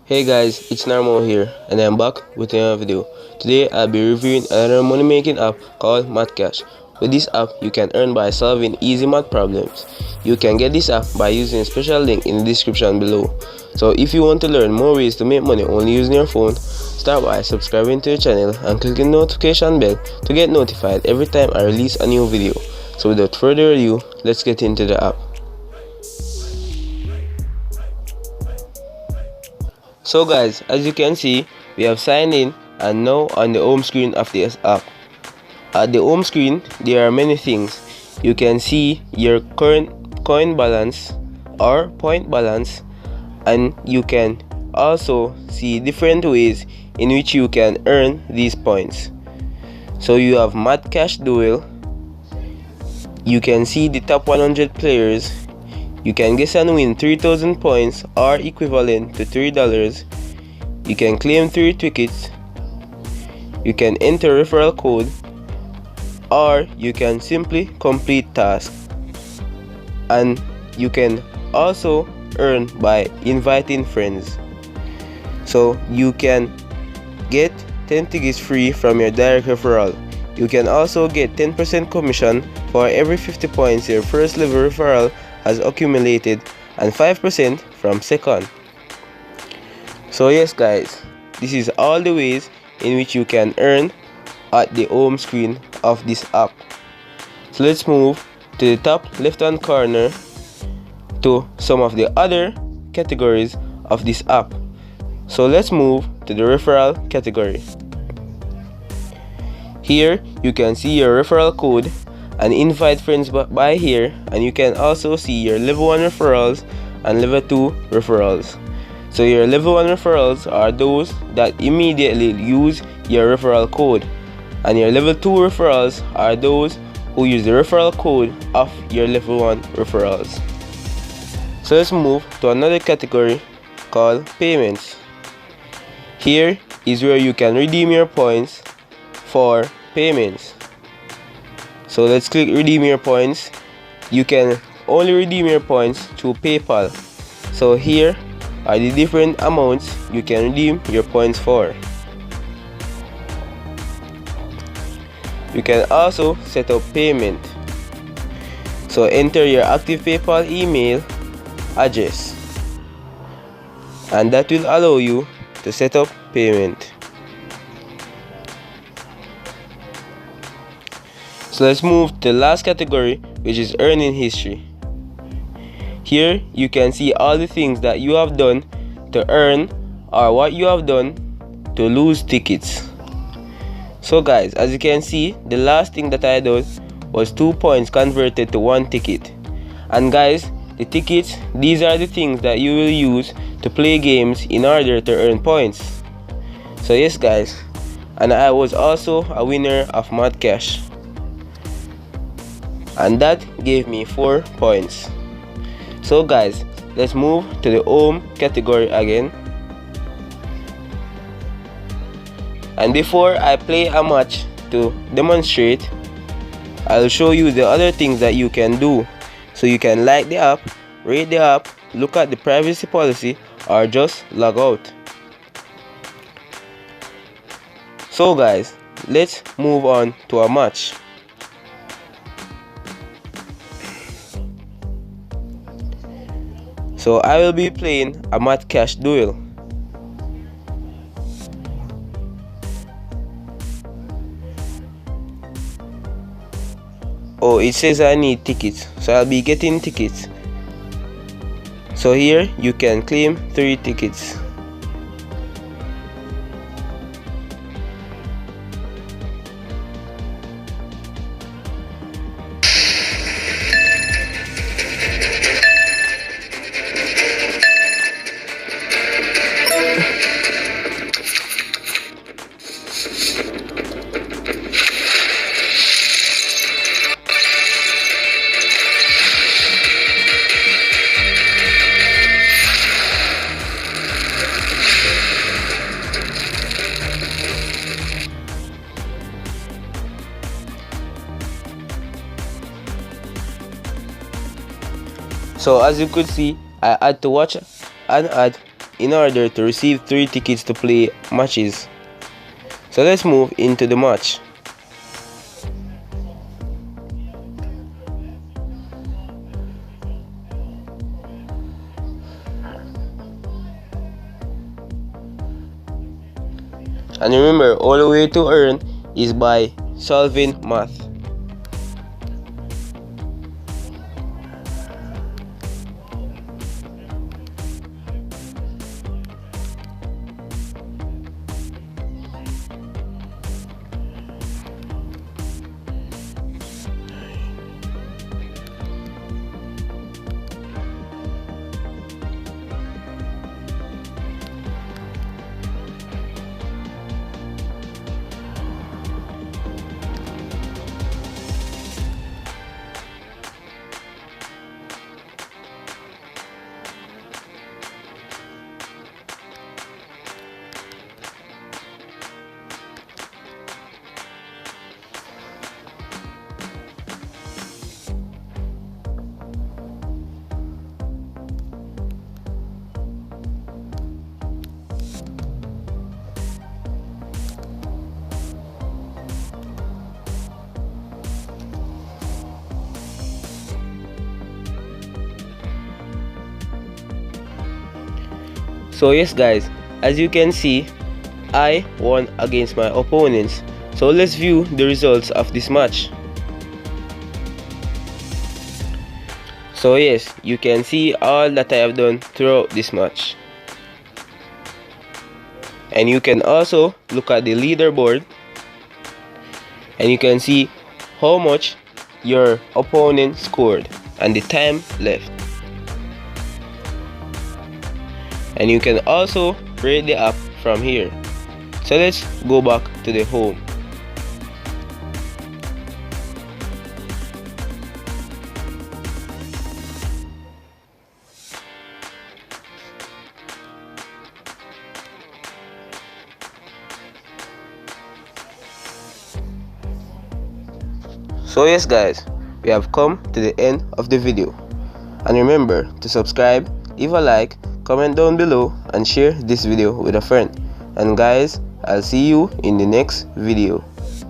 Hey guys, it's Narmo here, and I'm back with another video. Today I'll be reviewing another money making app called Mathcash. With this app, you can earn by solving easy math problems. You can get this app by using a special link in the description below. So if you want to learn more ways to make money only using your phone, start by subscribing to the channel and clicking the notification bell to get notified every time I release a new video. So without further ado, let's get into the app. So guys, as you can see, we have signed in and now on the home screen of this app. At the home screen, there are many things. You can see your current coin balance or point balance, and you can also see different ways in which you can earn these points. So you have Mathcash Duel. You can see the top 100 players. You can guess and win 3,000 points or equivalent to $3. You can claim 3 tickets. You can enter referral code, or you can simply complete tasks. And you can also earn by inviting friends. So you can get 10 tickets free from your direct referral. You can also get 10% commission for every 50 points your first level referral has accumulated, and 5% from second. So yes guys, this is all the ways in which you can earn at the home screen of this app. So let's move to the top left hand corner to some of the other categories of this app. So let's move to the referral category. Here you can see your referral code and invite friends by here, and you can also see your level 1 referrals and level 2 referrals. So your level 1 referrals are those that immediately use your referral code, and your level 2 referrals are those who use the referral code of your level 1 referrals. So let's move to another category called payments. Here is where you can redeem your points for payments. So let's click redeem your points. You can only redeem your points through PayPal. So here are the different amounts you can redeem your points for. You can also set up payment. So enter your active PayPal email address, and that will allow you to set up payment. So let's move to the last category, which is earning history. Here you can see all the things that you have done to earn, or what you have done to lose tickets. So guys, as you can see, the last thing that I did was 2 points converted to 1 ticket. And guys, the tickets, these are the things that you will use to play games in order to earn points. So yes guys, and I was also a winner of Mathcash, and that gave me 4 points. So guys, let's move to the home category again. And before I play a match to demonstrate, I'll show you the other things that you can do. So you can like the app, rate the app, look at the privacy policy, or just log out. So guys, let's move on to a match. So I will be playing a Mathcash Duel. Oh, it says I need tickets, so I'll be getting tickets. So here you can claim 3 tickets. So as you could see, I had to watch an ad in order to receive 3 tickets to play matches. So let's move into the match. And remember, all the way to earn is by solving math. So yes guys, as you can see, I won against my opponents. So let's view the results of this match. So yes, you can see all that I have done throughout this match. And you can also look at the leaderboard and you can see how much your opponent scored and the time left. And you can also rate the app from here. So let's go back to the home. So yes guys, we have come to the end of the video. And remember to subscribe, leave a like, comment down below and share this video with a friend. And guys, I'll see you in the next video.